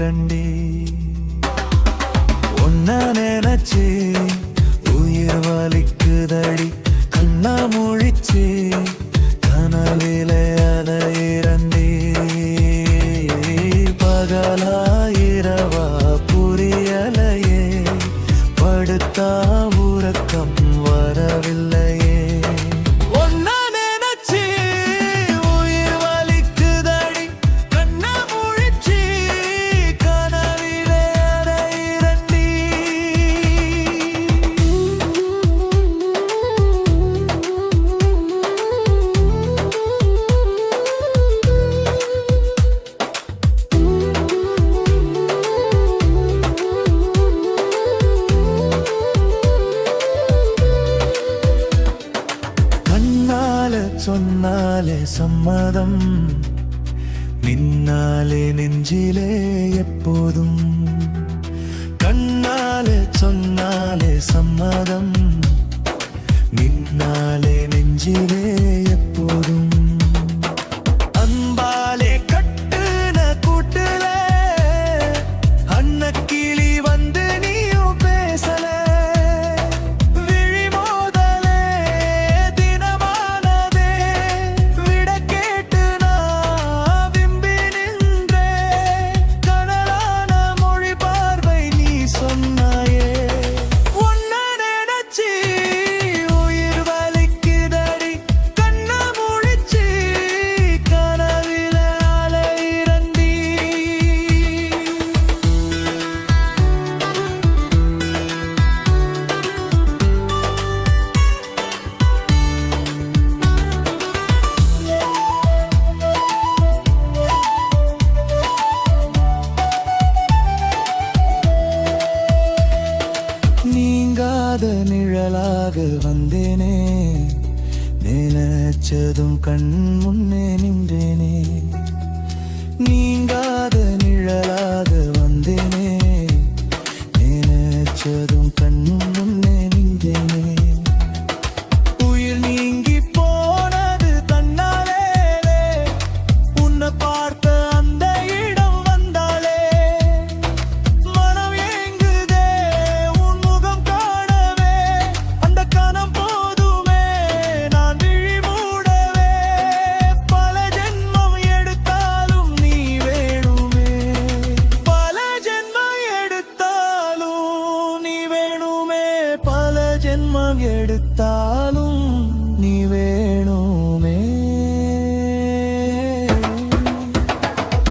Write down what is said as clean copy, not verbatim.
இரண்டே ஒன்ன நினைச்சு உயிர் வலிக்குதடி கண்ணா முழிச்சு கனவில அத இரண்டே பகலாயிரவா புரியலையே படுத்தா உறக்கம் வரவில்லையே சொன்னாலே சம்மதம் நின்னாலே நெஞ்சிலே எப்போதும் கண்ணாலே சொன்னாலே சம்மதம் நின்னாலே நெஞ்சிலே எப்போதும் அன்பாலே கட்டுன கூட்டுல அன்னக்கிளி வந்து நீயும் பேசல நிழலாக வந்தேனே நினைச்சதும் கண் முன்னே நின்றேனே நீ